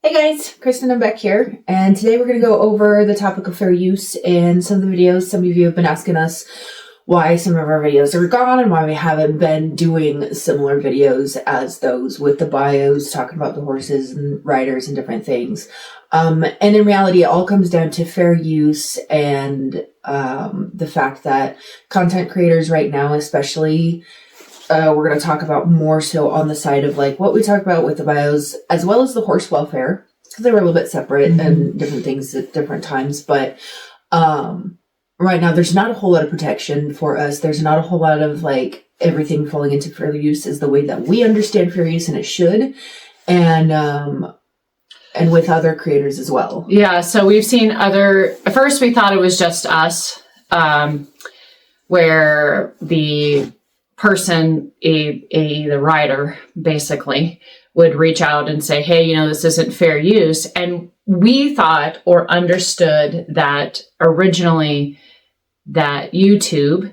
Hey guys, Kristen, I'm back here, and today we're going to go over the topic of fair use and some of the videos. Some of you have been asking us why some of our videos are gone and why we haven't been doing similar videos as those with the bios, talking about the horses and riders and different things. And in reality, it all comes down to fair use and the fact that content creators right now, especially, we're going to talk about more so on the side of like what we talk about with the bios, as well as the horse welfare, because they were a little bit separate and different things at different times. But right now, there's not a whole lot of protection for us. There's not a whole lot of like everything falling into fair use is the way that we understand fair use, and it should. And with other creators as well. Yeah, so we've seen at first we thought it was just us, where the person, the writer, basically, would reach out and say, hey, this isn't fair use. And we thought or understood that originally that YouTube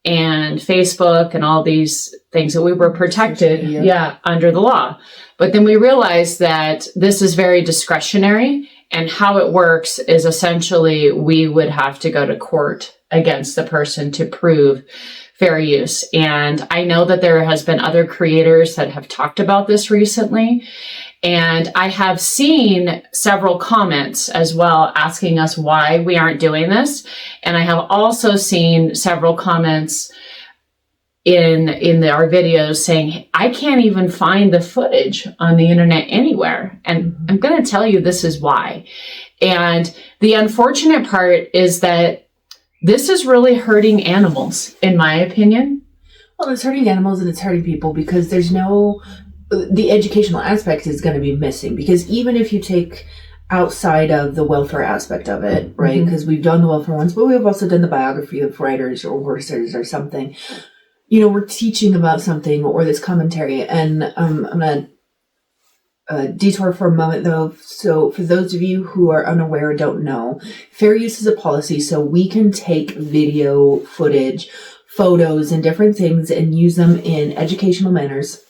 and Facebook and all these things that we were protected, under the law. But then we realized that this is very discretionary, and how it works is essentially we would have to go to court against the person to prove fair use. And I know that there has been other creators that have talked about this recently. And I have seen several comments as well asking us why we aren't doing this. And I have also seen several comments in our videos saying, I can't even find the footage on the internet anywhere. And I'm going to tell you this is why. And the unfortunate part is that this is really hurting animals, in my opinion. Well, it's hurting animals and it's hurting people because the educational aspect is going to be missing. Because even if you take outside of the welfare aspect of it, right? Because we've done the welfare ones, but we've also done the biography of riders or horses or something. We're teaching about something or this commentary. And I'm going to detour for a moment though. So for those of you who are unaware or don't know, fair use is a policy. So we can take video footage, photos and different things and use them in educational manners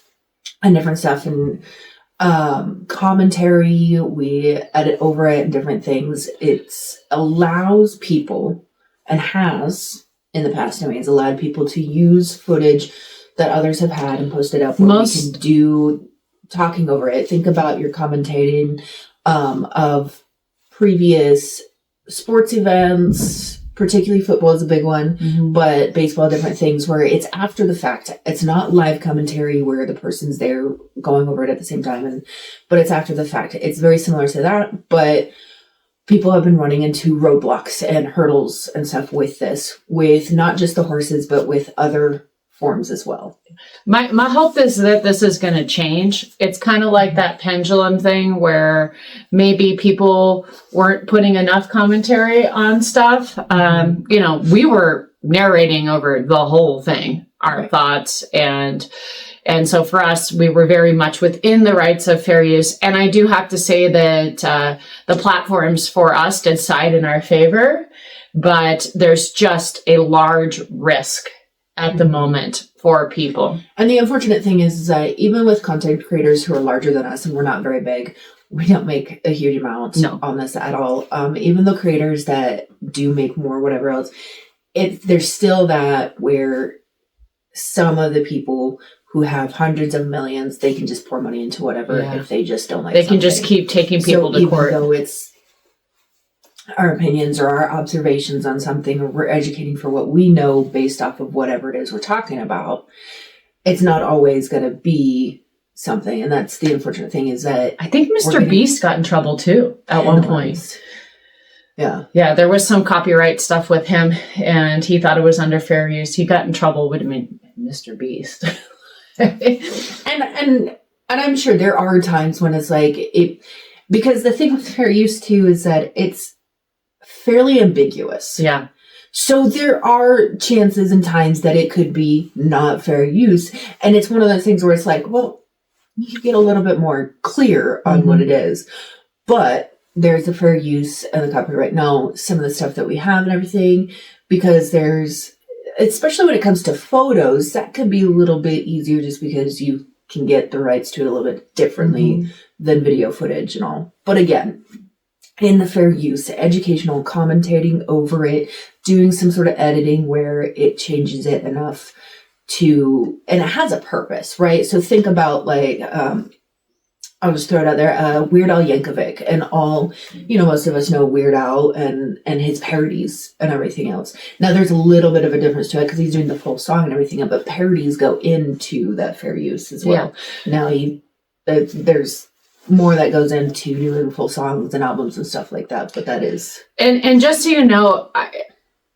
and different stuff. And commentary, we edit over it and different things. It allows people, and has in the past anyways, allowed people to use footage that others have had and posted up where we can do talking over it. Think about your commentating of previous sports events, particularly football is a big one, but baseball, different things where it's after the fact. It's not live commentary where the person's there going over it at the same time, but it's after the fact. It's very similar to that, but people have been running into roadblocks and hurdles and stuff with this, with not just the horses, but with other forms as well. My hope is that this is going to change. It's kind of like that pendulum thing where maybe people weren't putting enough commentary on stuff. We were narrating over the whole thing, our thoughts, and so for us, we were very much within the rights of fair use. And I do have to say that the platforms for us decide in our favor, but there's just a large risk at the moment for people. And the unfortunate thing is that even with content creators who are larger than us, and we're not very big, we don't make a huge amount on this at all. Even the creators that do make more, whatever else, there's still that where some of the people who have hundreds of millions, they can just pour money into whatever if they just don't like something. They can just keep taking people to court. Even though it's our opinions or our observations on something, or we're educating for what we know based off of whatever it is we're talking about, it's not always going to be something. And that's the unfortunate thing, is that I think Mr. Beast got in trouble too at one point. Yeah, there was some copyright stuff with him, and he thought it was under fair use. He got in trouble with Mr. Beast. and I'm sure there are times when it's like because the thing with fair use too is that it's fairly ambiguous. Yeah. So there are chances and times that it could be not fair use. And it's one of those things where it's like, well, you could get a little bit more clear on what it is. But there's the fair use and the copyright. Now, some of the stuff that we have and everything, because especially when it comes to photos, that could be a little bit easier just because you can get the rights to it a little bit differently than video footage and all. But again, in the fair use, educational commentating over it, doing some sort of editing where it changes it enough to, and it has a purpose, right? So think about like, I'll just throw it out there, Weird Al Yankovic and all, most of us know Weird Al and his parodies and everything else. Now there's a little bit of a difference to it because he's doing the full song and everything, but parodies go into that fair use as well. Yeah. Now there's more that goes into doing full songs and albums and stuff like that, but that is. And just so you know,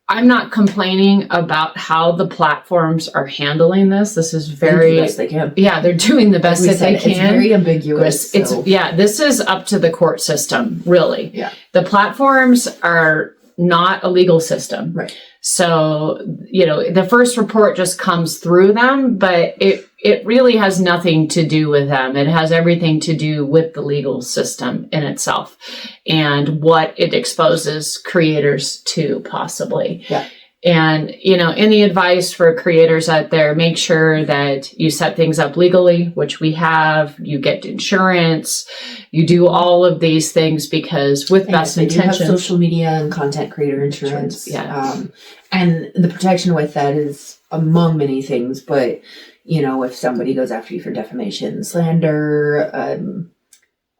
I'm not complaining about how the platforms are handling this. This is very the best they can. Yeah, they're doing the best that they can. It's very ambiguous. This is up to the court system, really. Yeah. The platforms are not a legal system. Right. So, the first report just comes through them, but it really has nothing to do with them. It has everything to do with the legal system in itself and what it exposes creators to possibly. Yeah. And, any advice for creators out there, make sure that you set things up legally, which we have, you get insurance, you do all of these things because with best intentions. You have social media and content creator insurance. Yeah. And the protection with that is among many things, but, if somebody goes after you for defamation, slander,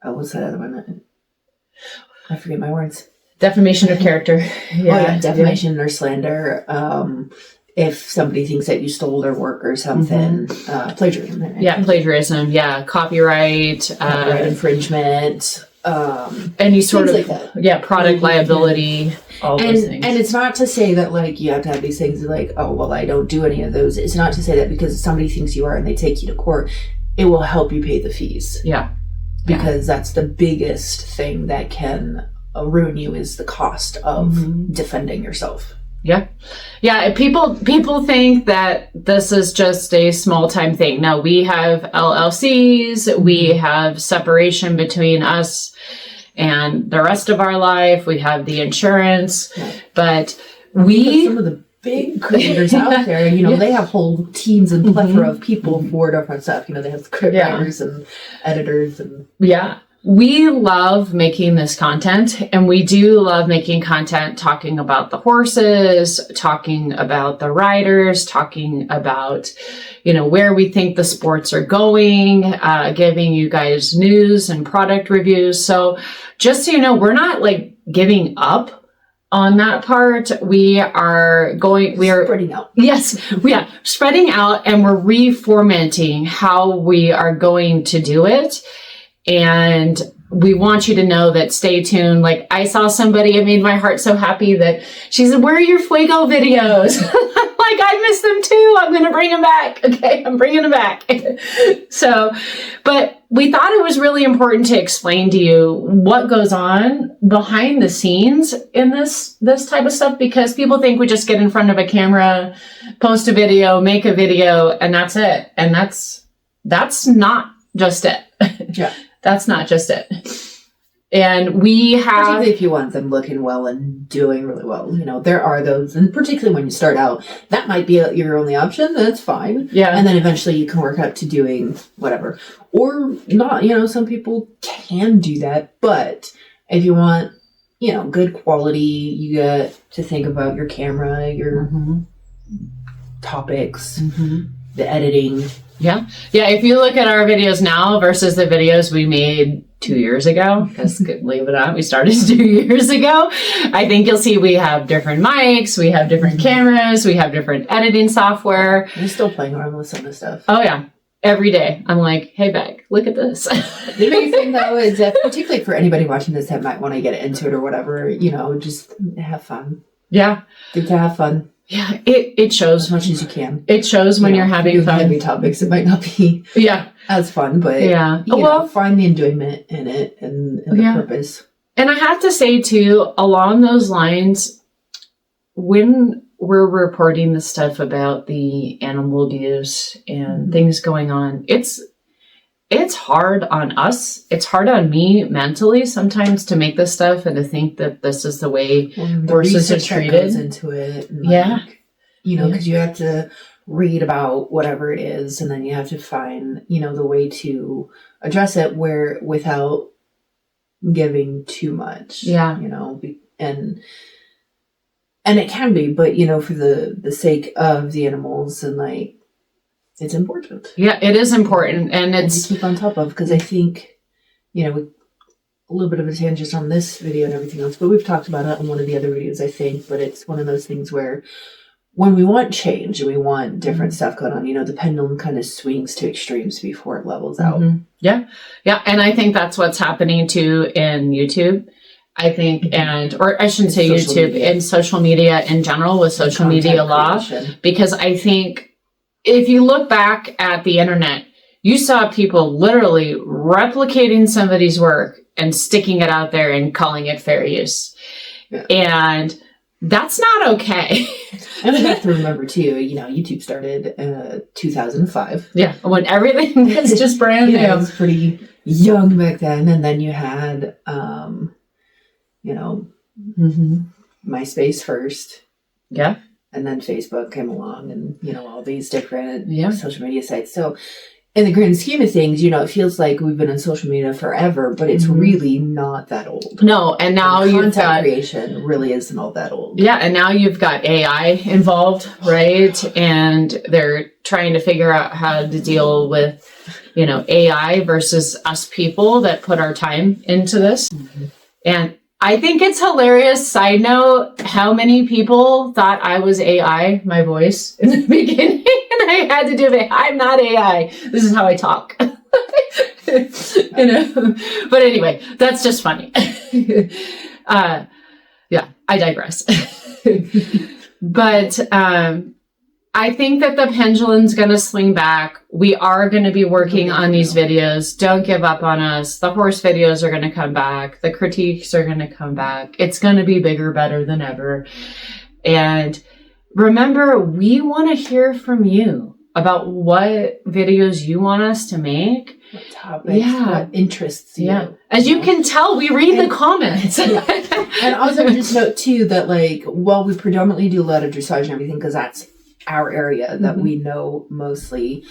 what's that other one? I forget my words. Defamation of character. Yeah. Defamation or slander. If somebody thinks that you stole their work or something, plagiarism. Yeah, plagiarism. Yeah, copyright infringement. Any sort of like that. Product liability. All those things. And it's not to say that like you have to have these things like, oh well, I don't do any of those. It's not to say that because somebody thinks you are and they take you to court, it will help you pay the fees. Yeah, because that's the biggest thing that can ruin you is the cost of defending yourself. Yeah. People think that this is just a small time thing. No, we have LLCs. We have separation between us and the rest of our life. We have the insurance, but some of the big creators out there, they have whole teams and plethora of people for different stuff. They have script writers and editors and we love making this content, and we do love making content talking about the horses, talking about the riders, talking about, where we think the sports are going, giving you guys news and product reviews. So just so you know, we're not like giving up on that part. We are spreading out. Yes. We are spreading out, and we're reformatting how we are going to do it. And we want you to know that stay tuned. Like I saw somebody, it made my heart so happy that she said, where are your Fuego videos? Like I miss them too. I'm going to bring them back. Okay. I'm bringing them back. So, but we thought it was really important to explain to you what goes on behind the scenes in this type of stuff, because people think we just get in front of a camera, post a video, make a video, and that's it. And that's not just it. Yeah. That's not just it. And we have... Particularly if you want them looking well and doing really well. There are those, and particularly when you start out, that might be your only option. That's fine. Yeah. And then eventually you can work up to doing whatever. Or not, some people can do that. But if you want, good quality, you got to think about your camera, your topics, the editing. Yeah. If you look at our videos now versus the videos we made 2 years ago, because believe it or not, we started 2 years ago, I think you'll see we have different mics, we have different cameras, we have different editing software. You're still playing around with some of the stuff. Oh, yeah. Every day. I'm like, hey, Beck, look at this. The big thing, though, is that particularly for anybody watching this that might want to get into it or whatever, just have fun. Yeah. Get to have fun. Yeah, it shows as much as you can. It shows when you're having fun. Heavy topics, it might not be as fun, but find the enjoyment in it and the purpose. And I have to say too, along those lines, when we're reporting the stuff about the animal abuse and things going on, it's hard on us. It's hard on me mentally sometimes to make this stuff and to think that this is the way horses are treated. Goes into it. And because you have to read about whatever it is, and then you have to find, the way to address it without giving too much. Yeah. And it can be, but for the sake of the animals, and like, it's important. Yeah, it is important, and it's to keep on top of, because I think, a little bit of a tangent on this video and everything else, but we've talked about it in one of the other videos, I think. But it's one of those things where, when we want change and we want different stuff going on, the pendulum kind of swings to extremes before it levels out. Yeah. And I think that's what's happening too in YouTube. I think, or I shouldn't say YouTube, in social media in general, with social media law, because I think if you look back at the internet, you saw people literally replicating somebody's work and sticking it out there and calling it fair use. Yeah. And that's not okay. And I have to remember too, YouTube started in 2005. Yeah, when everything was just brand new. It was pretty young back then. And then you had, MySpace first. Yeah. And then Facebook came along, and, all these different social media sites. So in the grand scheme of things, it feels like we've been on social media forever, but it's really not that old. No, and now content creation really isn't all that old. Yeah, and now you've got AI involved, right? And they're trying to figure out how to deal with, AI versus us people that put our time into this. And I think it's hilarious. Side note, how many people thought I was AI, my voice, in the beginning, and I had to do it. I'm not AI. This is how I talk. But anyway, that's just funny. Yeah, I digress. But I think that the pendulum's going to swing back. We are going to be working on these videos. Don't give up on us. The horse videos are going to come back. The critiques are going to come back. It's going to be bigger, better than ever. And remember, we want to hear from you about what videos you want us to make. What topics, what interests you. Yeah. As you can tell, we read the comments. And also just note too that, like, while we predominantly do a lot of dressage and everything, because that's our area that we know mostly,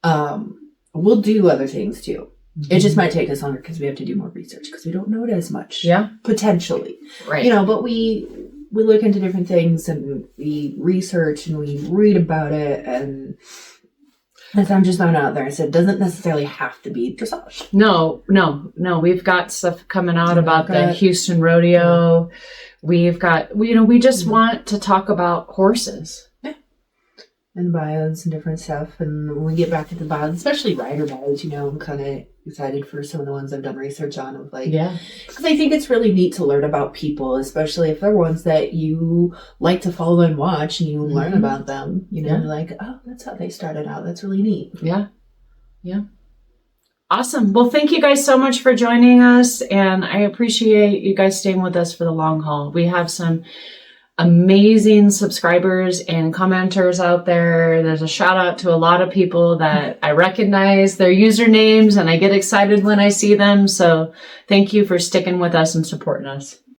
we'll do other things too. It just might take us longer because we have to do more research, because we don't know it as much. Yeah. Potentially. Right. But we look into different things, and we research and we read about it, and as I'm just throwing out there, I said, it doesn't necessarily have to be dressage. No. We've got stuff coming out about the Houston Rodeo. We've got, we just want to talk about horses. And bios and different stuff. And when we get back to the bios, especially rider bios, I'm kind of excited for some of the ones I've done research on. Of like, because I think it's really neat to learn about people, especially if they're ones that you like to follow and watch, and you learn about them. You're like, oh, that's how they started out. That's really neat. Yeah. Awesome. Well, thank you guys so much for joining us, and I appreciate you guys staying with us for the long haul. We have some amazing subscribers and commenters out there. There's a shout out to a lot of people that I recognize their usernames, and I get excited when I see them. So thank you for sticking with us and supporting us.